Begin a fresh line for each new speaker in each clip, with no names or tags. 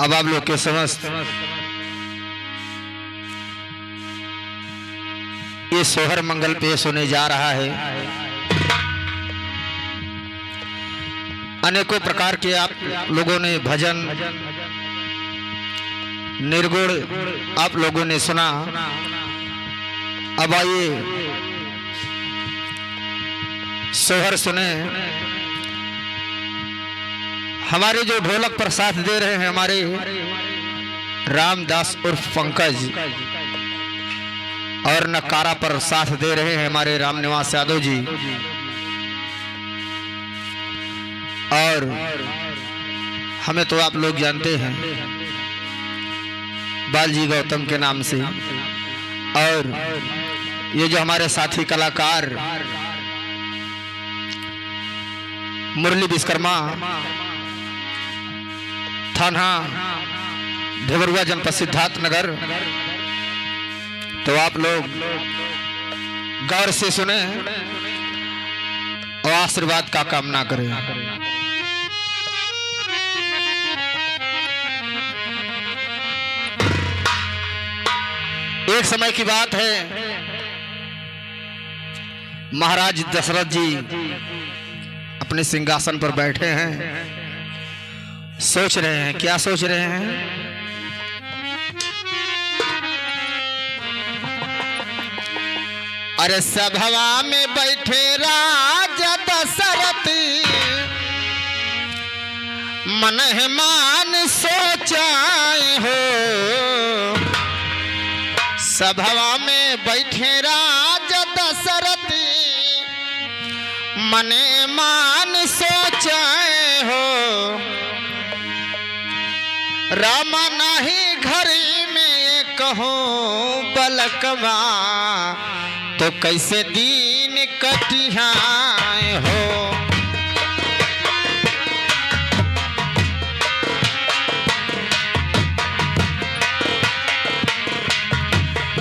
अब आप लोग के समस्त ये सोहर मंगल पेश होने जा रहा है। अनेकों प्रकार के आप लोगों ने भजन निर्गुण आप लोगों ने सुना। अब आइए सोहर सुने। हमारे जो ढोलक पर साथ दे रहे हैं हमारे रामदास उर्फ पंकज, और नकारा पर साथ दे रहे हैं हमारे रामनिवास यादव जी, और हमें तो आप लोग जानते हैं बालजी गौतम के नाम से। और ये जो हमारे साथी कलाकार मुरली विश्वकर्मा, थाना ढेबरुआ, जनपद सिद्धार्थनगर, तो आप लोग गौर से सुने और आशीर्वाद का कामना करें। एक समय की बात है, महाराज दशरथ जी अपने सिंहासन पर बैठे हैं, सोच रहे हैं। क्या सोच रहे हैं? अरे सभवा में बैठे राजा दशरथ, मन है मान सोचाए हो। सभवा में बैठे राजा दशरथ, मने मान सोचाए हो। रामा नाही घर में कहो बलकवा, तो कैसे दीन कटिहाए हो।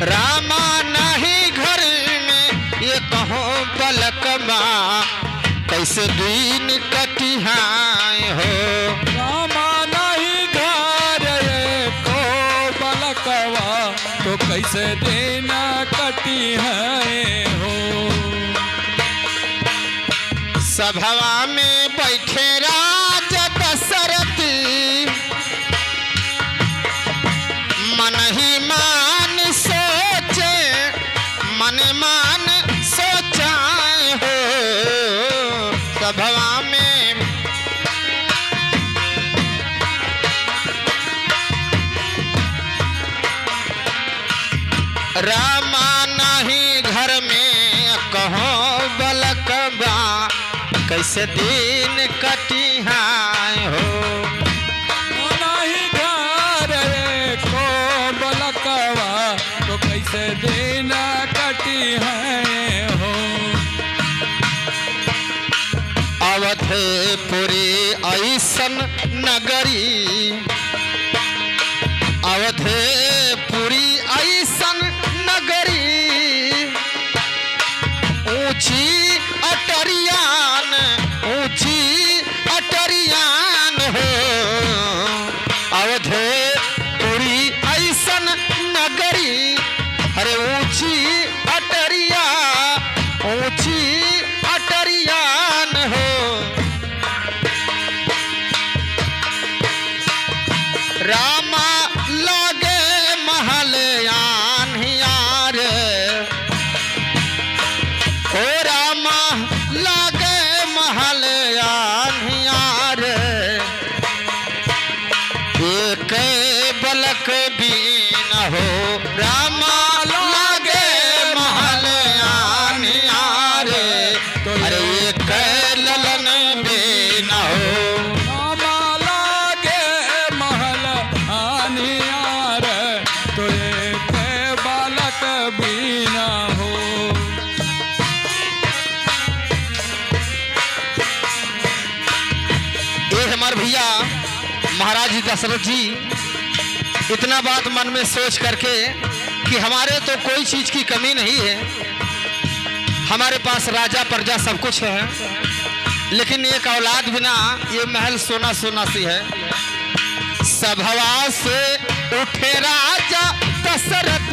रामा नहीं घर में ये कहो पलकमा, कैसे दीन कटिहाए हो।
रामा नहीं घर को पलकवा, तो कैसे दीन कटिहाए हो।
सभवा में बैठे राजा दशरथ, मन ही मान सोचे, मन मान सोचाए हो। सभवा में रामा नहीं घर में कहो बलकबा, कैसे दिन कटिहाए हो।
नहीं घर को बलकवा, तो कैसे दिन कटिहाए हो।
अवधपुरी ऐसन नगरी, अवधपुरी ऐसन नगरी, ऊंची अटरियान, ऊंची अटरियान हो। अवधपुरी ऐसन नगरी, अरे ऊंची अटरिया, ऊंची अटरियान हो। रामा लागे महल यार, ओ रामा लागे महल यार, एक बलक भी न हो। रामा लागे महल यार, अरे एक ललन भी न हो।
रामा लागे महल आनियार, तो एक बालक भी न हो।
ये हमारे भैया महाराज दशरथ जी इतना बात मन में सोच करके कि हमारे तो कोई चीज की कमी नहीं है, हमारे पास राजा प्रजा सब कुछ है, लेकिन एक औलाद बिना ये महल सोना सोना सी है। सभवा से उठे राजा दशरथ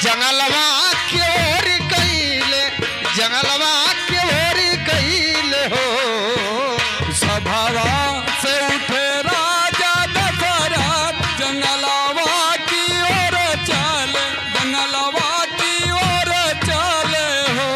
जंगलवा की ओर गईले, जंगलवा की ओर गईले हो।
सभवा से उठे राजा दशरथ जंगलवा की ओर चले, जंगलवा की ओर चले हो।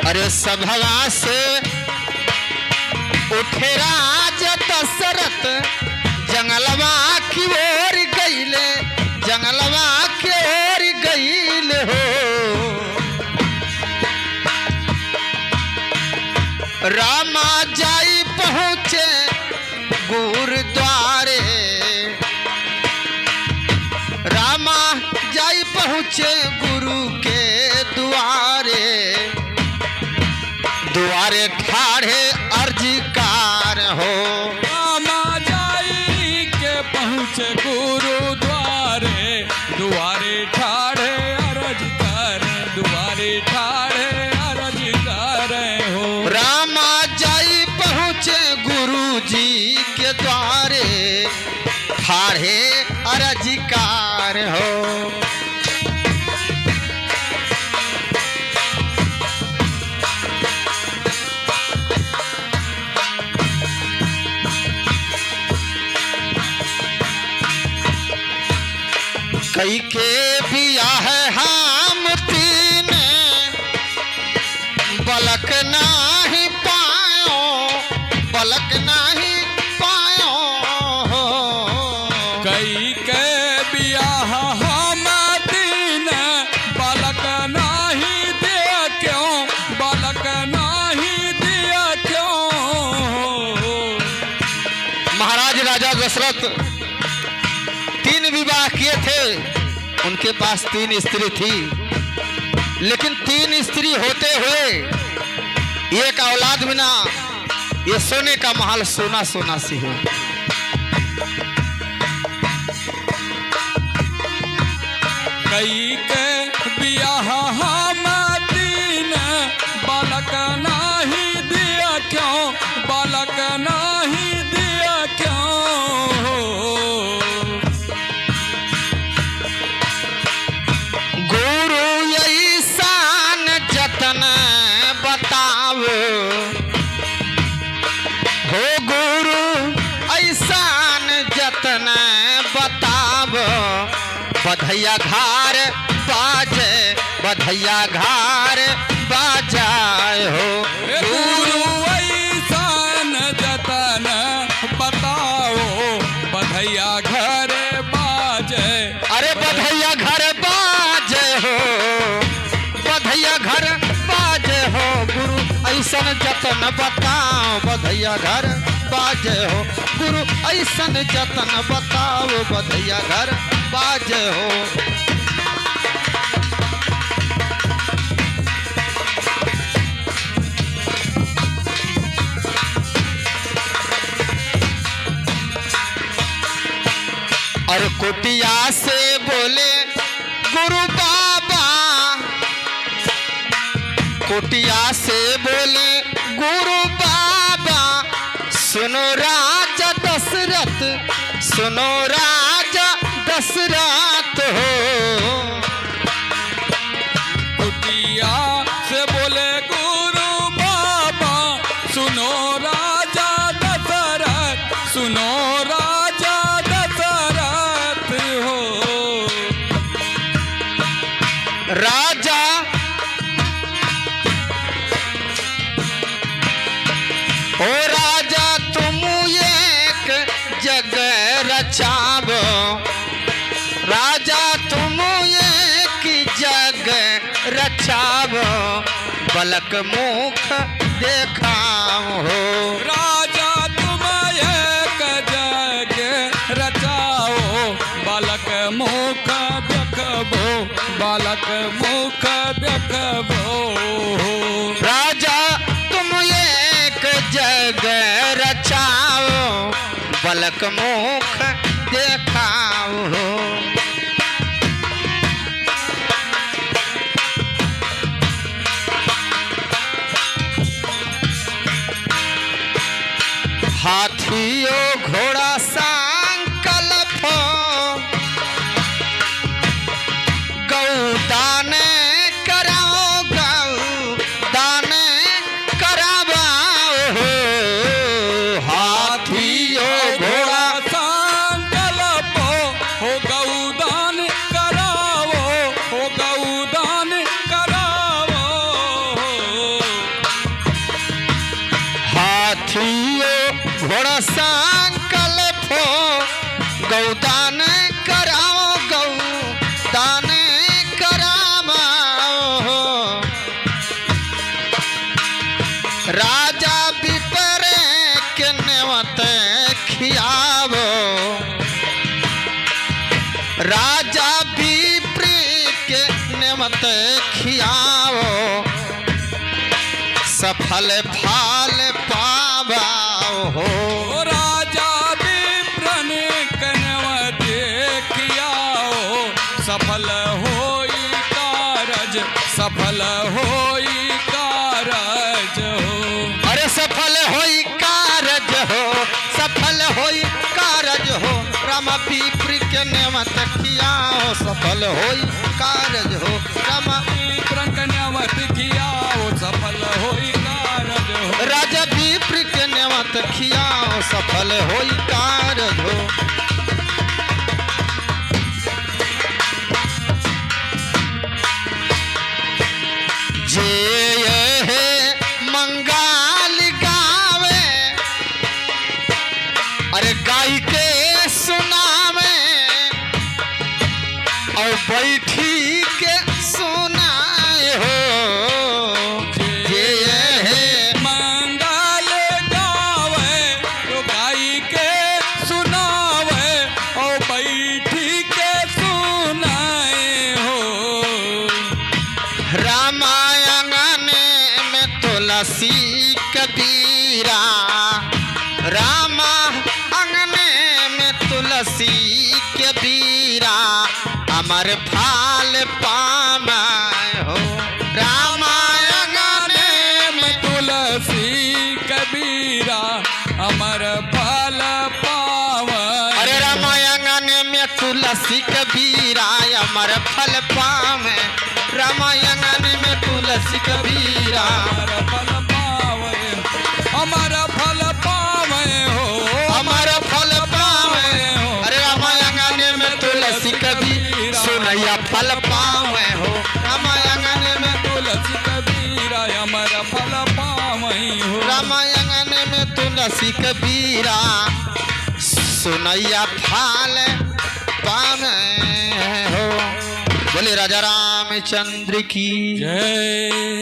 अरे सभवा से उठे राजा दशरथ जंगलवा की ओर गईले, जंगलवा की ओर गईले हो। रामा जाई पहुँचे गुरुद्वारे, रामा जाई पहुँचे गुरु के द्वारे, द्वारे ठाढ़े अर्जीकार हो।
रामा जाई के पहुँचे गुरुद्वारे, दुआरे ठाड़े अरज करे, दुआरे ठाड़े अरज करे हो।
रामा जाई पहुँचे गुरु जी के द्वारे, ठाढ़े अर्जीकार हो। कई के बियाह हम तीन बलक नाही पायो, बलक नाही पायो हो।
कई के बियाह हम तीन बालक नाही दिया क्यों, बालक नाही दिया क्यों।
महाराज राजा दशरथ 3 विवाह किए थे, उनके पास 3 स्त्री थी, लेकिन 3 स्त्री होते हुए एक औलाद बिना ये सोने का महल सोना सोना सी हो।
कई के बियाह हम तीन बालक नाही दिया क्यों, बालक नाही दिया क्यों।
गुरु ऐसान जतन बताओ हो, गुरु ऐसान जतन बताओ। बधैया घार बाजे, बधैया घार बाजाए हो।
गुरु ऐसान जतन बताओ, बधैया घर बाजे।
अरे बधैया घर बाजे हो, बधैया घर बाजे हो। गुरु ऐसन जतन बताओ, बधैया घर बाजे हो। गुरु ऐसन जतन बताओ, बधैया घर बाजे हो। और कुटिया से बोले गुरु बाबा, कुटिया से बोले गुरु बाबा। सुनो राजा दशरथ, सुनो राजा दशरथ हो।
कुटिया से बोले गुरु बाबा, सुनो राजा दशरथ, सुनो राजा दशरथ हो।
राजा ओ राजा तुम एक जग रचावो, राजा तुम एक जग रचावो। बलक मुख देखाओ हो।
राजा तुम एक जग रचाओ, बालक मुख देखबो, बालक मुख देखबो।
राजा तुम एक जग रचाओ, बलक मुख देखाओ हो। हाथियो घोड़ा संकल्प गौदान कराओ गौदान करावाओ हो। हाथियो घोड़ा
संकल्प हो गौदान करावो, हो गौदान करावो।
हाथियो घोड़ा संकल्प गौदान कराओ गौदान करावाओ। राजा विपर के नेवत खियावो। राजा विप्र के नेमत खियावो। सफल फाल पावाओ हो।
ओ राजा विप्रन कनवत खियाओ। सफल होई कारज, सफल होई कारज हो।
अरे सफल होई कारज हो, सफल होई कारज हो। राम विप्र के नेमत खियाओ। सफल होई कारज हो। राम
विप्रन कनवत खियाओ। सफल होई कारज हो।
राजा विप्र के नेमत खियाओ। सफल होई कारज हो। जे यहे मंगल गावे, अरे गाई के सुनावे और बैठी के सुनाए हो। जे यहे
मंगल गावे तो गाई के सुनावे और बैठी के सुनाए हो।
रामायण में तुलसी कबीरा। रामा अंगने में तुलसी कबीरा। अमर फाल पामाए हो। रामायण
में तुलसी कबीरा अमर फल पावे।
अरे रामायण में तुलसी कबीरा अमर फल पावे। रामायण में तुलसी कबीरा
अमर फल पावे, अमर फल पावे हो।
अमर फल पावे हो। अरे रामायण में तुलसी कबीरा सुनैया फल पावे हो। रामायण में
तुलसी कबीरा अमर फल पावे हो।
रामायण में तुलसी कबीरा सुनैया फल पावे हो। बोले राजा रामचंद्र की
जय।